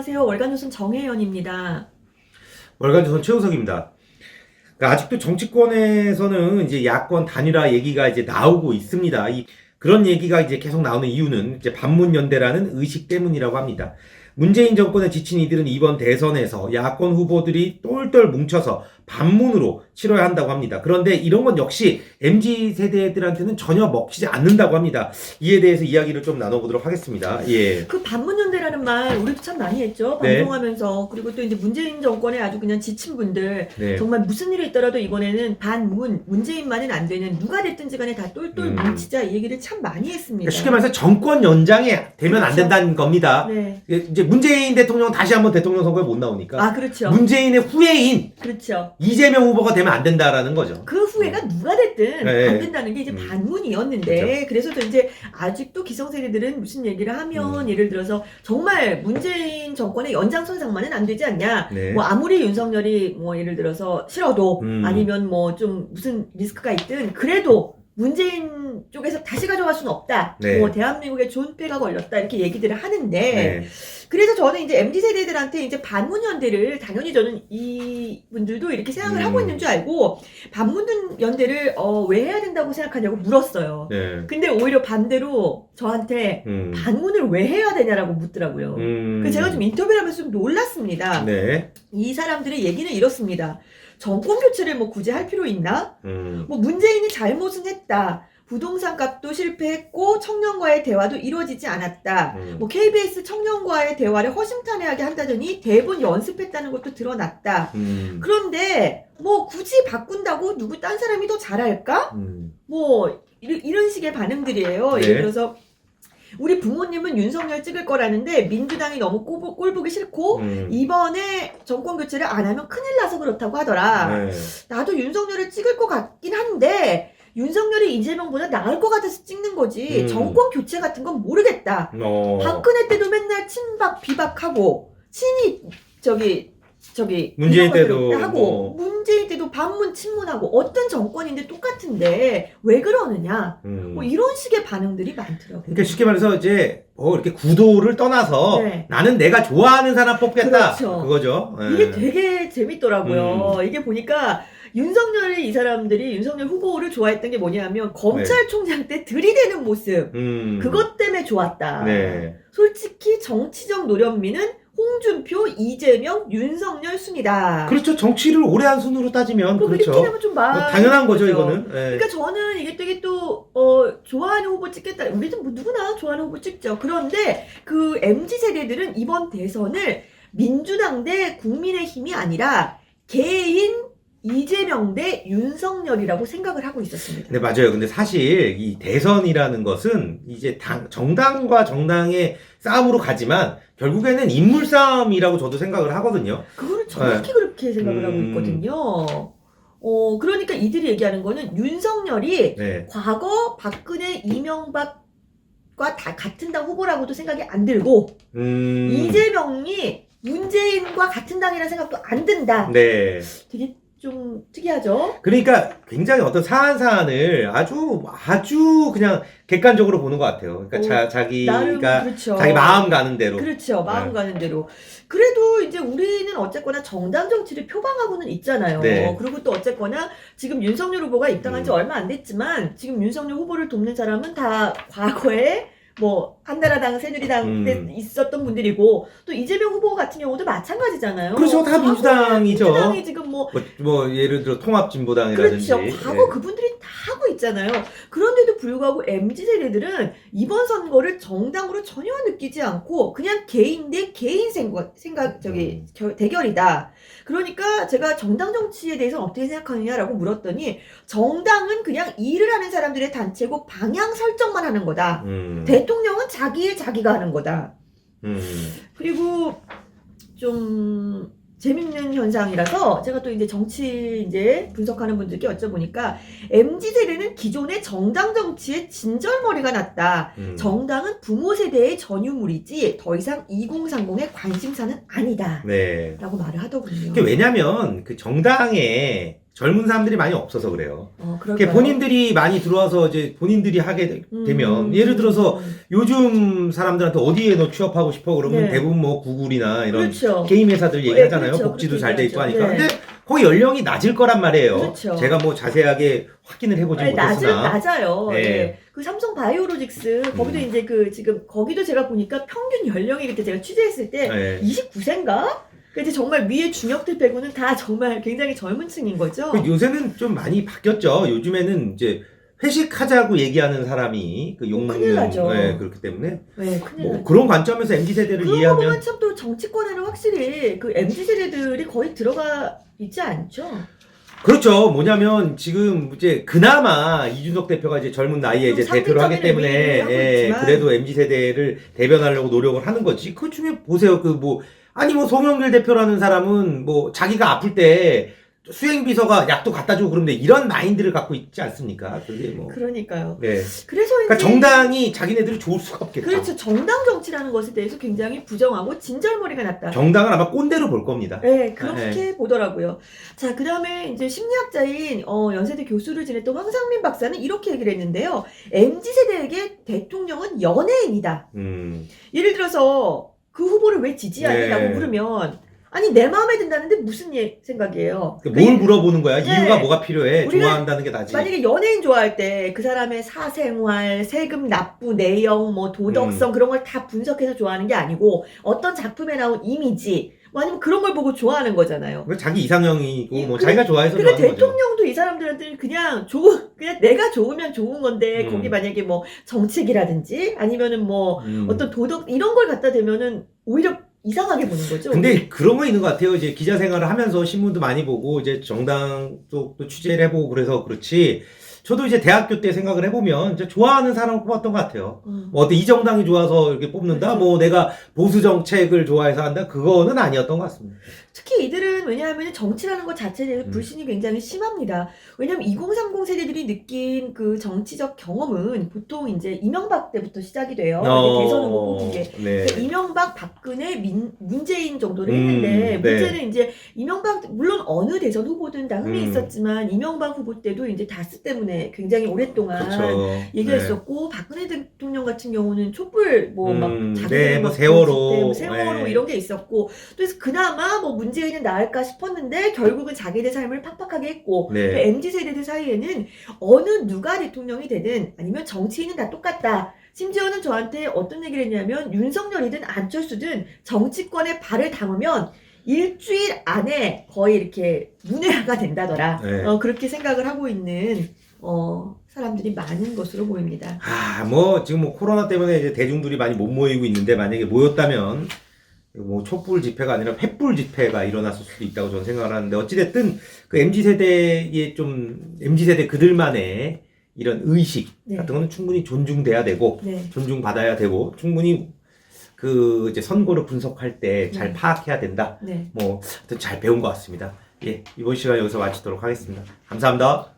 안녕하세요. 월간조선 정혜연입니다. 월간조선 최우석입니다. 그러니까 아직도 정치권에서는 이제 야권 단일화 얘기가 이제 나오고 있습니다. 그런 얘기가 이제 계속 나오는 이유는 이제 반문연대라는 의식 때문이라고 합니다. 문재인 정권에 지친 이들은 이번 대선에서 야권 후보들이 똘똘 뭉쳐서 반문으로 치러야 한다고 합니다. 그런데 이런 건 역시 MZ세대들한테는 전혀 먹히지 않는다고 합니다. 이에 대해서 이야기를 좀 나눠보도록 하겠습니다. 예. 그 반문연대라는 말 우리도 참 많이 했죠. 네. 방송하면서. 그리고 또 이제 문재인 정권에 아주 그냥 지친 분들 네. 정말 무슨 일이 있더라도 이번에는 반문, 문재인만은 안 되는 누가 됐든지 간에 다 똘똘 뭉치자 이 얘기를 참 많이 했습니다. 그러니까 쉽게 말해서 정권 연장이 되면 안 그렇죠. 된다는 겁니다. 네. 이제 문재인 대통령 다시 한번 대통령 선거에 못 나오니까 아, 그렇죠. 문재인의 후예인 그렇죠. 이재명 후보가 되면 안 된다라는 거죠. 그 후회가 누가 됐든 네. 안 된다는 게 이제 반문이었는데 그래서 이제 아직도 기성세대들은 무슨 얘기를 하면 예를 들어서 정말 문재인 정권의 연장선상만은 안 되지 않냐. 네. 뭐 아무리 윤석열이 뭐 예를 들어서 싫어도 아니면 뭐 좀 무슨 리스크가 있든 그래도 문재인 쪽에서 다시 가져갈 수는 없다. 네. 뭐 대한민국에 존폐가 걸렸다 이렇게 얘기들을 하는데 네. 그래서 저는 이제 MZ세대들한테 이제 반문연대를 당연히 저는 이분들도 이렇게 생각을 하고 있는 줄 알고 반문연대를 왜 해야 된다고 생각하냐고 물었어요. 네. 근데 오히려 반대로 저한테 반문을 왜 해야 되냐라고 묻더라고요. 그래서 제가 좀 인터뷰를 하면서 좀 놀랐습니다. 네. 이 사람들의 얘기는 이렇습니다. 정권 교체를 뭐 굳이 할 필요 있나? 뭐 문재인이 잘못은 했다. 부동산 값도 실패했고 청년과의 대화도 이루어지지 않았다. 뭐 KBS 청년과의 대화를 허심탄회하게 한다더니 대본 연습했다는 것도 드러났다. 그런데 뭐 굳이 바꾼다고 누구 딴 사람이 더 잘할까? 뭐 이런 식의 반응들이에요. 네. 예를 들어서 우리 부모님은 윤석열 찍을 거라는데 민주당이 너무 꼴 보기 싫고 이번에 정권 교체를 안 하면 큰일 나서 그렇다고 하더라. 네. 나도 윤석열을 찍을 것 같긴 한데 윤석열이 이재명보다 나을 것 같아서 찍는 거지 정권 교체 같은 건 모르겠다. 박근혜 때도 맨날 친박 비박하고 친이 문재인 때도 하고 문재인 때도 반문 친문하고 어떤 정권인데 똑같은데 왜 그러느냐 뭐 이런 식의 반응들이 많더라고요. 그러니까 쉽게 말해서 이제 이렇게 구도를 떠나서 네. 나는 내가 좋아하는 사람 뽑겠다. 그렇죠. 그거죠. 네. 이게 되게 재밌더라고요. 이게 보니까 윤석열이 이 사람들이 윤석열 후보를 좋아했던 게 뭐냐면 검찰총장 때 들이대는 모습 그것 때문에 좋았다. 네. 솔직히 정치적 노련미는 홍준표, 이재명, 윤석열 순이다. 그렇죠. 정치를 오래 한 순으로 따지면 그렇죠. 이렇게 되면 좀 당연한 거죠, 이거는. 네. 그러니까 저는 이게 되게 또 좋아하는 후보 찍겠다. 우리도 뭐 누구나 좋아하는 후보 찍죠. 그런데 그 MZ 세대들은 이번 대선을 민주당 대 국민의힘이 아니라 개인 이재명 대 윤석열이라고 생각을 하고 있었습니다. 네, 맞아요. 근데 사실 이 대선이라는 것은 이제 정당과 정당의 싸움으로 가지만 결국에는 인물 싸움이라고 저도 생각을 하거든요. 그거는 정확히 그렇게 생각을 하고 있거든요. 그러니까 이들이 얘기하는 거는 윤석열이 과거 박근혜, 이명박과 다 같은 당 후보라고도 생각이 안 들고 이재명이 문재인과 같은 당이라는 생각도 안 든다. 네. 되게 좀 특이하죠? 그러니까 굉장히 어떤 사안을 아주 그냥 객관적으로 보는 것 같아요. 그러니까 자기가 그렇죠. 자기 마음 가는 대로. 그렇죠. 마음 가는 대로. 그래도 이제 우리는 어쨌거나 정당 정치를 표방하고는 있잖아요. 네. 그리고 또 어쨌거나 지금 윤석열 후보가 입당한 지 얼마 안 됐지만 지금 윤석열 후보를 돕는 사람은 다 과거에 뭐 한나라당, 새누리당 때 있었던 분들이고 또 이재명 후보 같은 경우도 마찬가지잖아요. 그렇죠. 다 민주당이죠. 민주당이 지금 뭐 예를 들어 통합진보당이라든지. 그렇죠. 과거 그분들이 다 하고 있잖아요. 그런데도 불구하고 MZ세대들은 이번 선거를 정당으로 전혀 느끼지 않고 그냥 개인 대 개인 대결이다. 그러니까 제가 정당 정치에 대해서 어떻게 생각하느냐라고 물었더니 정당은 그냥 일을 하는 사람들의 단체고 방향 설정만 하는 거다. 대통령은 자기 일 자기가 하는 거다. 그리고 좀 재밌는 현상이라서 제가 또 이제 정치 이제 분석하는 분들께 여쭤보니까 MZ세대는 기존의 정당 정치에 진절머리가 났다. 정당은 부모 세대의 전유물이지 더 이상 2030의 관심사는 아니다. 네. 라고 말을 하더군요. 왜냐면 그 정당의 젊은 사람들이 많이 없어서 그래요. 그럴까요? 그게 본인들이 많이 들어와서 이제 본인들이 하게 되면 예를 들어서 요즘 사람들한테 어디에 너 취업하고 싶어 그러면 네. 대부분 뭐 구글이나 이런 그렇죠. 게임 회사들 얘기하잖아요. 그렇죠. 복지도 그렇게 잘 돼 있고 얘기하죠. 하니까. 네. 근데 거기 연령이 낮을 거란 말이에요. 그렇죠. 제가 뭐 자세하게 확인을 해보지 못했으나. 낮아요. 네. 네. 그 삼성 바이오로직스 거기도 이제 그 지금 거기도 제가 보니까 평균 연령이 그때 제가 취재했을 때 네. 29세인가? 이제 정말 위에 중역들 빼고는 다 정말 굉장히 젊은 층인 거죠. 요새는 좀 많이 바뀌었죠. 요즘에는 이제 회식하자고 얘기하는 사람이 그 큰일 용문 나죠. 네, 그렇기 때문에 네, 큰일 뭐 나죠. 그런 관점에서 MZ 세대를 그런 거 이해하면 보면 참 또 정치권에는 확실히 그 MZ 세대들이 거의 들어가 있지 않죠. 그렇죠. 뭐냐면 지금 이제 그나마 이준석 대표가 이제 젊은 나이에 이제 대표를 하기 때문에 하고 있지만. 그래도 MZ 세대를 대변하려고 노력을 하는 거지. 그 중에 보세요. 그 뭐 아니 뭐 송영길 대표라는 사람은 뭐 자기가 아플 때 수행비서가 약도 갖다 주고 그런데 이런 마인드를 갖고 있지 않습니까? 그게 뭐. 그러니까요. 네. 그래서 그러니까 이제 정당이 자기네들이 좋을 수가 없겠죠. 그렇죠. 정당 정치라는 것에 대해서 굉장히 부정하고 진절머리가 났다. 정당은 아마 꼰대로 볼 겁니다. 네, 그렇게 보더라고요. 자, 그 다음에 이제 심리학자인 연세대 교수를 지냈던 황상민 박사는 이렇게 얘기를 했는데요. MZ세대에게 대통령은 연예인이다. 예를 들어서 그 후보를 왜 지지하니? 네. 라고 물으면 아니 내 마음에 든다는데 무슨 생각이에요? 뭘 물어보는 거야? 네. 이유가 뭐가 필요해? 우리가 좋아한다는 게 나지. 만약에 연예인 좋아할 때 그 사람의 사생활, 세금 납부 내용, 뭐 도덕성 그런 걸 다 분석해서 좋아하는 게 아니고 어떤 작품에 나온 이미지 뭐 아니면 그런 걸 보고 좋아하는 거잖아요. 자기 이상형이고 뭐 그래, 자기가 좋아해서 그러니까 좋아하는 거죠. 대통령도 이 사람들한테는 그냥 그냥 내가 좋으면 좋은 건데 거기 만약에 뭐 정책이라든지 아니면은 뭐 어떤 도덕 이런 걸 갖다 대면은 오히려 이상하게 보는 거죠. 근데 그런 거 있는 것 같아요. 이제 기자 생활을 하면서 신문도 많이 보고 이제 정당 쪽도 취재를 해보고 그래서 그렇지. 저도 이제 대학교 때 생각을 해보면 이제 좋아하는 사람을 뽑았던 것 같아요. 뭐 어때 이 정당이 좋아서 이렇게 뽑는다. 그렇죠. 뭐 내가 보수 정책을 좋아해서 한다. 그거는 아니었던 것 같습니다. 특히 이들은 왜냐하면 정치라는 것 자체에 대해서 불신이 굉장히 심합니다. 왜냐하면 2030 세대들이 느낀 그 정치적 경험은 보통 이제 이명박 때부터 시작이 돼요. 대선 후보 뽑은 게. 네. 그러니까 이명박, 박근혜, 문재인 정도를 했는데 문제는 이제 이명박 물론 어느 대선 후보든 다 흥미 있었지만 이명박 후보 때도 이제 다스 때문에 굉장히 오랫동안 그렇죠. 얘기했었고 박근혜 대통령 같은 경우는 촛불 뭐 막 네, 뭐 세월호, 세월호 네. 이런 게 있었고 그래서 그나마 뭐 문재인은 나을까 싶었는데 결국은 자기들 삶을 팍팍하게 했고 네. MZ 세대들 사이에는 어느 누가 대통령이 되든 아니면 정치인은 다 똑같다. 심지어는 저한테 어떤 얘기를 했냐면 윤석열이든 안철수든 정치권에 발을 담으면 일주일 안에 거의 이렇게 문외하가 된다더라. 네. 그렇게 생각을 하고 있는 사람들이 많은 것으로 보입니다. 뭐 지금 뭐 코로나 때문에 이제 대중들이 많이 못 모이고 있는데 만약에 모였다면 뭐 촛불 집회가 아니라 횃불 집회가 일어났을 수도 있다고 저는 생각을 하는데 어찌됐든 그 MZ세대의 좀 MZ세대 그들만의 이런 의식 같은 거는 충분히 존중돼야 되고 존중받아야 되고 충분히 그 이제 선거를 분석할 때 잘 파악해야 된다. 뭐 하여튼 잘 배운 것 같습니다. 예, 이번 시간 여기서 마치도록 하겠습니다. 감사합니다.